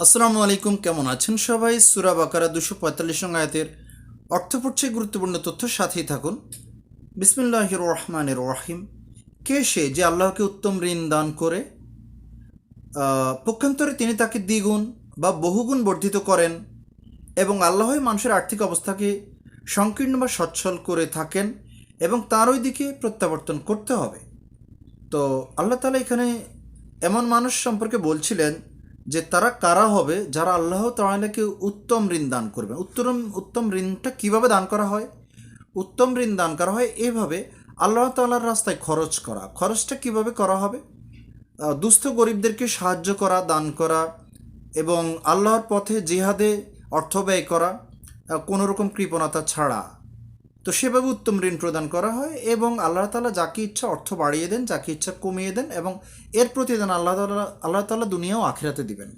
আসসালামু আলাইকুম, কেমন আছেন সবাই? সূরা বাকারা 245 নং আয়াতের অর্থ পড়ছে, গুরুত্বপূর্ণ তথ্য, সাথেই থাকুন। বিসমিল্লাহির রহমানির রহিম। কে সে যে আল্লাহকে উত্তম ঋণ দান করে, পক্ষান্তরে তিনি তাকে দ্বিগুণ বা বহুগুণ বর্ধিত করেন, এবং আল্লাহই মানুষের আর্থিক অবস্থাকে সংকীর্ণ বা সচ্ছল করে থাকেন, এবং তার ওই দিকে প্রত্যাবর্তন করতে হবে। তো আল্লাহ তাআলা এখানে এমন মানুষ সম্পর্কে বলছিলেন যে তারা কারা হবে যারা আল্লাহ তাআলাকে উত্তম ঋণ দান করবে। উত্তম ঋণটা কিভাবে দান করা হয়? উত্তম ঋণ দান করা হয় এভাবে: আল্লাহ তাআলার রাস্তায় খরচ করা। খরচটা কিভাবে করা হবে? দুস্থ গরিবদেরকে সাহায্য করা, দান করা, এবং আল্লাহর পথে জিহাদে অর্থ ব্যয় করা, কোনো রকম কৃপণতা ছাড়া। তো সেভাবে উত্তম ঋণ প্রদান করা হয়, এবং আল্লাহ তাআলা যাকে ইচ্ছা অর্থ বাড়িয়ে দেন, যাকে ইচ্ছা কমিয়ে দেন, এবং এর প্রতিদান আল্লাহ তাআলা দুনিয়া ও আখিরাতে দিবেন।